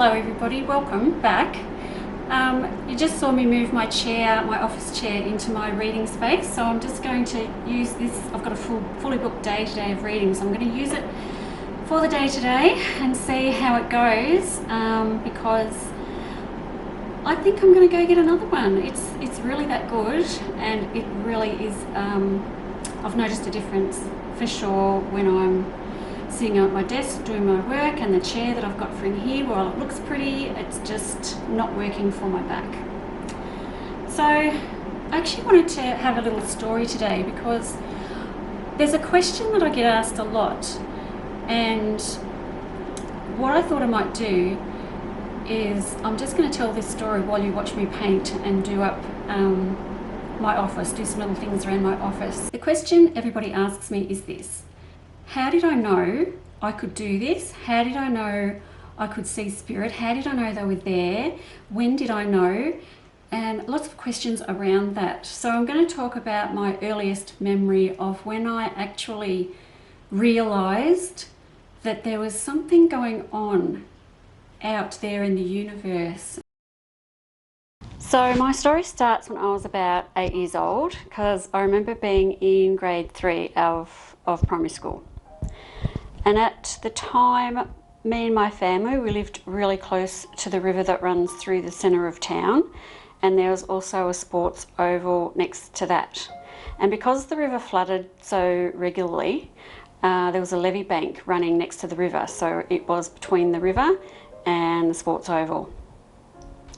Hello everybody, welcome back. You just saw me move my chair, my office chair, into my reading space, so I'm just going to use this. I've got a fully booked day today of reading, so I'm going to use it for the day today and see how it goes, because I think I'm going to go get another one. It's really that good, and it really is. I've noticed a difference for sure when I'm sitting at my desk doing my work, and the chair that I've got for in here, while it looks pretty, it's just not working for my back. So I actually wanted to have a little story today because there's a question that I get asked a lot, and what I thought I might do is I'm just going to tell this story while you watch me paint and do up my office, do some little things around my office. The question everybody asks me is this: how did I know I could do this? How did I know I could see spirit? How did I know they were there? When did I know? And lots of questions around that. So I'm going to talk about my earliest memory of when I actually realized that there was something going on out there in the universe. So my story starts when I was about 8 years old, because I remember being in grade 3 of primary school. And at the time, me and my family, we lived really close to the river that runs through the centre of town, and there was also a sports oval next to that. And because the river flooded so regularly, there was a levee bank running next to the river, so it was between the river and the sports oval.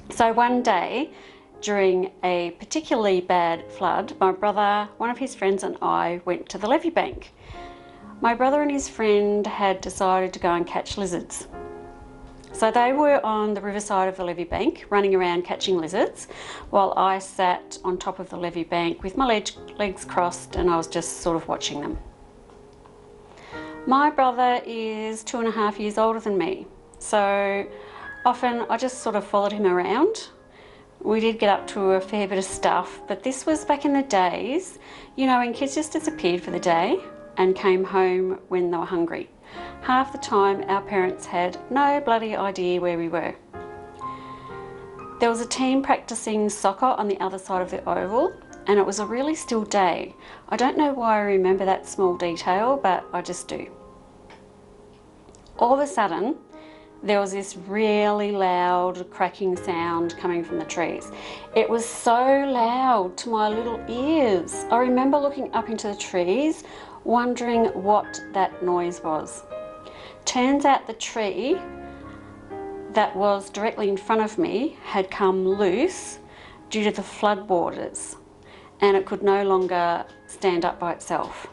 So one day, during a particularly bad flood, my brother, one of his friends, and I went to the levee bank. My brother and his friend had decided to go and catch lizards. So they were on the riverside of the levee bank running around catching lizards, while I sat on top of the levee bank with my legs crossed, and I was just sort of watching them. My brother is 2.5 years older than me, so often I just sort of followed him around. We did get up to a fair bit of stuff, but this was back in the days, you know, when kids just disappeared for the day and came home when they were hungry. Half the time our parents had no bloody idea where we were. There was a team practicing soccer on the other side of the oval, and it was a really still day. I don't know why I remember that small detail, but I just do. All of a sudden, there was this really loud cracking sound coming from the trees. It was so loud to my little ears. I remember looking up into the trees, wondering what that noise was. Turns out the tree that was directly in front of me had come loose due to the flood waters, and it could no longer stand up by itself.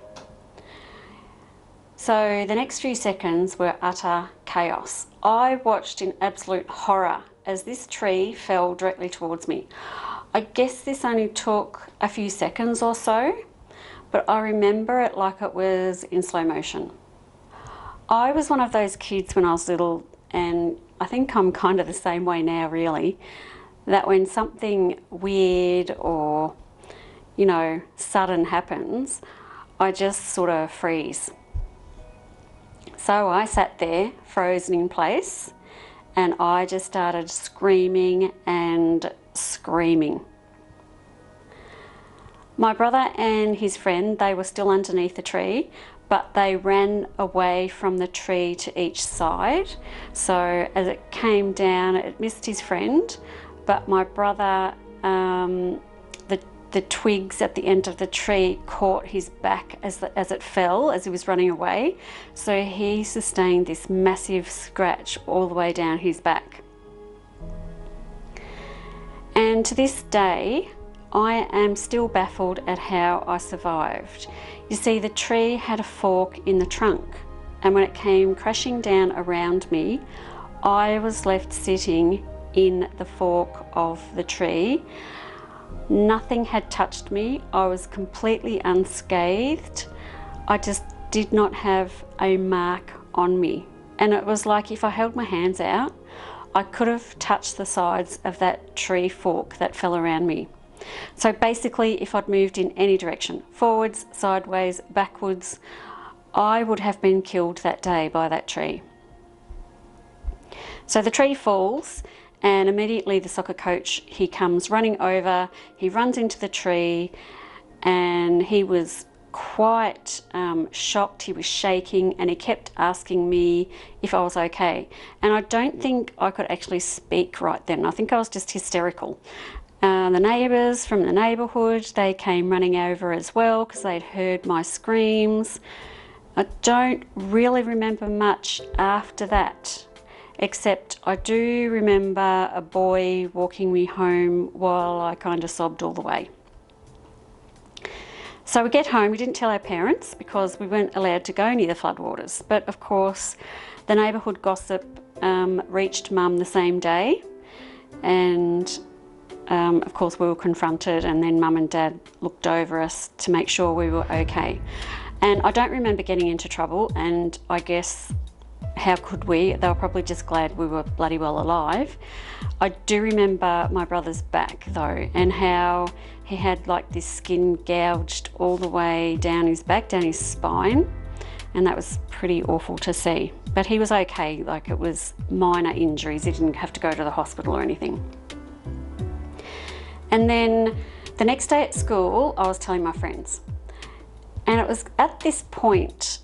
So the next few seconds were utter chaos. I watched in absolute horror as this tree fell directly towards me. I guess this only took a few seconds or so, but I remember it like it was in slow motion. I was one of those kids when I was little, and I think I'm kind of the same way now really, that when something weird or, you know, sudden happens, I just sort of freeze. So I sat there, frozen in place, and I just started screaming and screaming. My brother and his friend, they were still underneath the tree, but they ran away from the tree to each side. So as it came down, it missed his friend, but my brother, the twigs at the end of the tree caught his back as it fell, as he was running away. So he sustained this massive scratch all the way down his back. And to this day, I am still baffled at how I survived. You see, the tree had a fork in the trunk, and when it came crashing down around me, I was left sitting in the fork of the tree. Nothing had touched me. I was completely unscathed. I just did not have a mark on me. And it was like if I held my hands out, I could have touched the sides of that tree fork that fell around me. So basically, if I'd moved in any direction, forwards, sideways, backwards, I would have been killed that day by that tree. So the tree falls, and immediately the soccer coach, he comes running over, he runs into the tree, and he was quite shocked. He was shaking, and he kept asking me if I was okay. And I don't think I could actually speak right then. I think I was just hysterical. The neighbours from the neighbourhood, they came running over as well because they'd heard my screams. I don't really remember much after that, except I do remember a boy walking me home while I kind of sobbed all the way. So we get home. We didn't tell our parents because we weren't allowed to go near the floodwaters. But of course, the neighbourhood gossip reached Mum the same day, and of course we were confronted, and then Mum and Dad looked over us to make sure we were okay. And I don't remember getting into trouble, and I guess how could we? They were probably just glad we were bloody well alive. I do remember my brother's back though, and how he had like this skin gouged all the way down his back, down his spine, and that was pretty awful to see. But he was okay, like it was minor injuries. He didn't have to go to the hospital or anything. And then the next day at school, I was telling my friends. And it was at this point,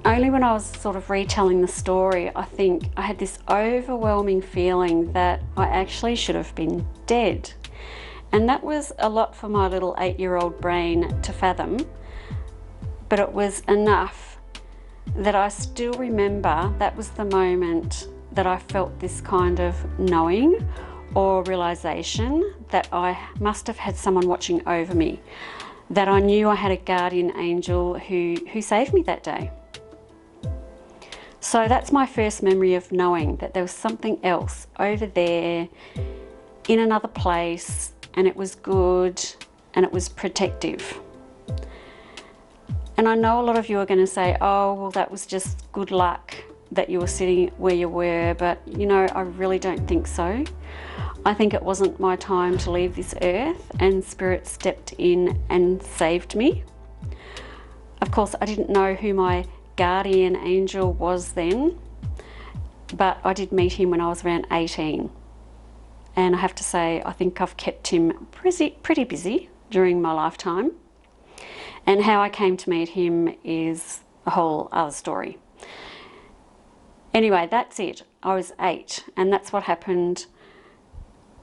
only when I was sort of retelling the story, I think I had this overwhelming feeling that I actually should have been dead. And that was a lot for my little 8-year-old brain to fathom, but it was enough that I still remember that was the moment that I felt this kind of knowing or realization that I must have had someone watching over me, that I knew I had a guardian angel who saved me that day. So that's my first memory of knowing that there was something else over there in another place, and it was good and it was protective. And I know a lot of you are going to say, oh, well, that was just good luck that you were sitting where you were, but you know, I really don't think so. I think it wasn't my time to leave this earth, and Spirit stepped in and saved me. Of course, I didn't know who my guardian angel was then, but I did meet him when I was around 18. And I have to say, I think I've kept him pretty busy during my lifetime. And how I came to meet him is a whole other story. Anyway, that's it. I was 8, and that's what happened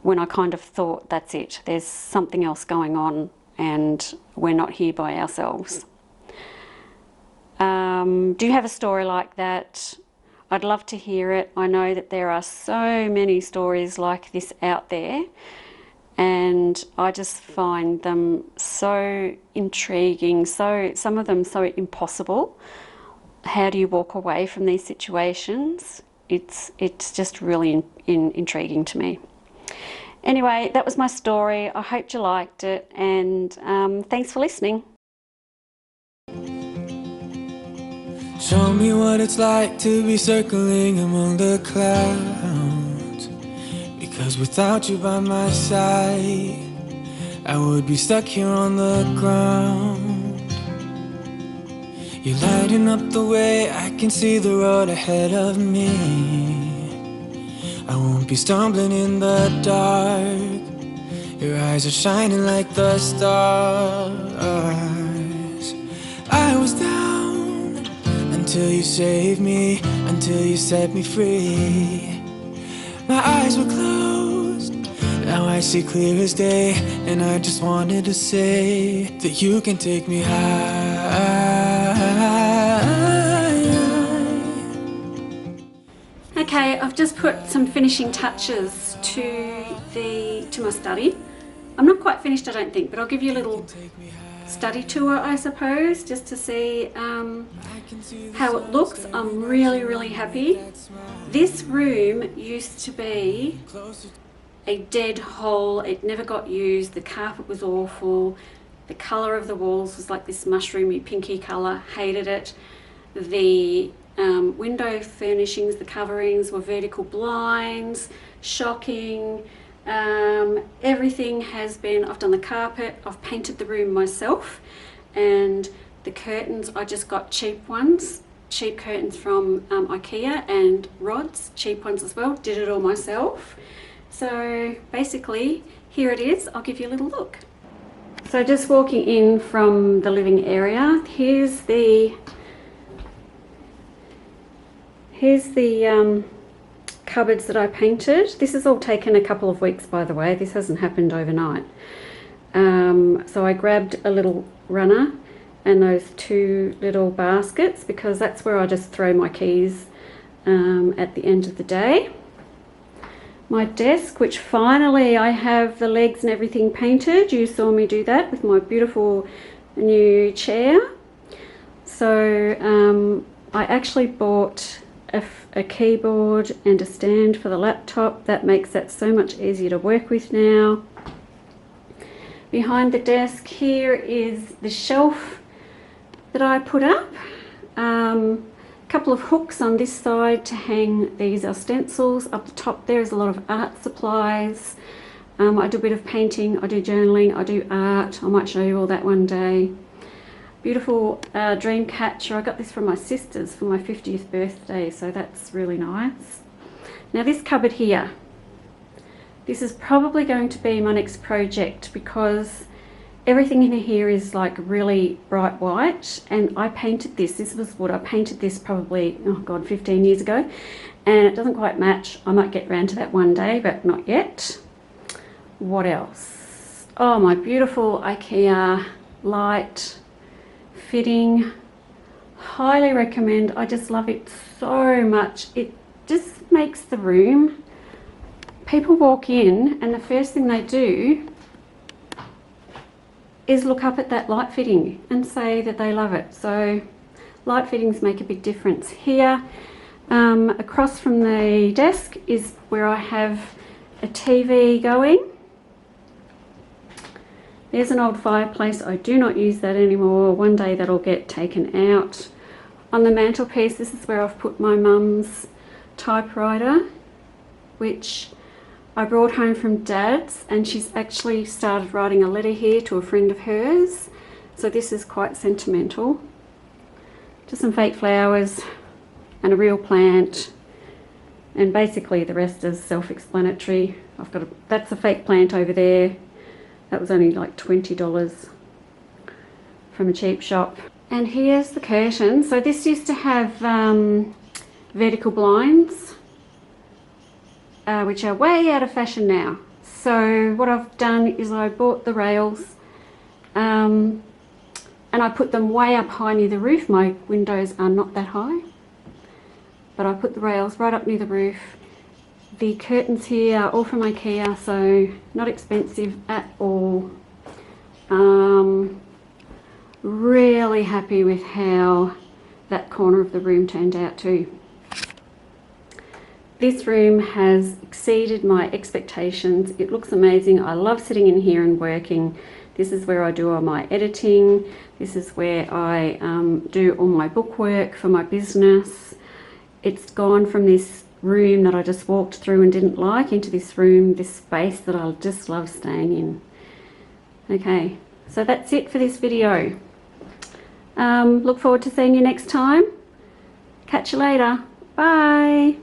when I kind of thought, that's it. There's something else going on, and we're not here by ourselves. Do you have a story like that? I'd love to hear it. I know that there are so many stories like this out there, and I just find them so intriguing, some of them so impossible. How do you walk away from these situations? It's just really intriguing to me. Anyway, that was my story. I hope you liked it, and thanks for listening. Show me what it's like to be circling among the clouds, because without you by my side, I would be stuck here on the ground. You're lighting up the way, I can see the road ahead of me. I won't be stumbling in the dark. Your eyes are shining like the stars. I was down until you saved me, until you set me free. My eyes were closed, now I see clear as day, and I just wanted to say that you can take me high. Okay, I've just put some finishing touches to my study. I'm not quite finished, I don't think, but I'll give you a little study tour, I suppose, just to see how it looks. I'm really happy. This room used to be a dead hole. It never got used. The carpet was awful. The colour of the walls was like this mushroomy pinky colour. Hated it. The window furnishings, the coverings were vertical blinds. Shocking. Everything has been, I've done the carpet, I've painted the room myself, and the curtains, I just got cheap ones cheap curtains from IKEA and rods, cheap ones as well. Did it all myself. So basically, here it is. I'll give you a little look. So just walking in from the living area, here's the cupboards that I painted. This has all taken a couple of weeks, by the way. This hasn't happened overnight. So I grabbed a little runner and those two little baskets because that's where I just throw my keys at the end of the day. My desk, which finally I have the legs and everything painted. You saw me do that with my beautiful new chair. So I actually bought a keyboard and a stand for the laptop. That makes that so much easier to work with now. Behind the desk here is the shelf that I put up. A couple of hooks on this side to hang these are stencils. Up the top there's a lot of art supplies. I do a bit of painting, I do journaling, I do art. I might show you all that one day. Beautiful dream catcher. I got this from my sisters for my 50th birthday, so that's really nice. Now this cupboard here, this is probably going to be my next project because everything in here is like really bright white, and I painted this. This was wood. I painted this probably, oh God, 15 years ago, and it doesn't quite match. I might get around to that one day, but not yet. What else? Oh, my beautiful IKEA light fitting. Highly recommend. I just love it so much. It just makes the room. People walk in and the first thing they do is look up at that light fitting and say that they love it. So light fittings make a big difference. Here across from the desk is where I have a TV going. There's an old fireplace. I do not use that anymore. One day that'll get taken out. On the mantelpiece, this is where I've put my mum's typewriter, which I brought home from Dad's, and she's actually started writing a letter here to a friend of hers. So this is quite sentimental. Just some fake flowers and a real plant, and basically the rest is self-explanatory. That's a fake plant over there. That was only like $20 from a cheap shop. And here's the curtain. So this used to have vertical blinds, which are way out of fashion now. So what I've done is I bought the rails and I put them way up high near the roof. My windows are not that high, but I put the rails right up near the roof. The curtains here are all from IKEA, so not expensive at all. Really happy with how that corner of the room turned out too. This room has exceeded my expectations. It looks amazing. I love sitting in here and working. This is where I do all my editing. This is where I do all my bookwork for my business. It's gone from this room that I just walked through and didn't like into this room, this space that I just love staying in. Okay, so that's it for this video. Look forward to seeing you next time. Catch you later. Bye.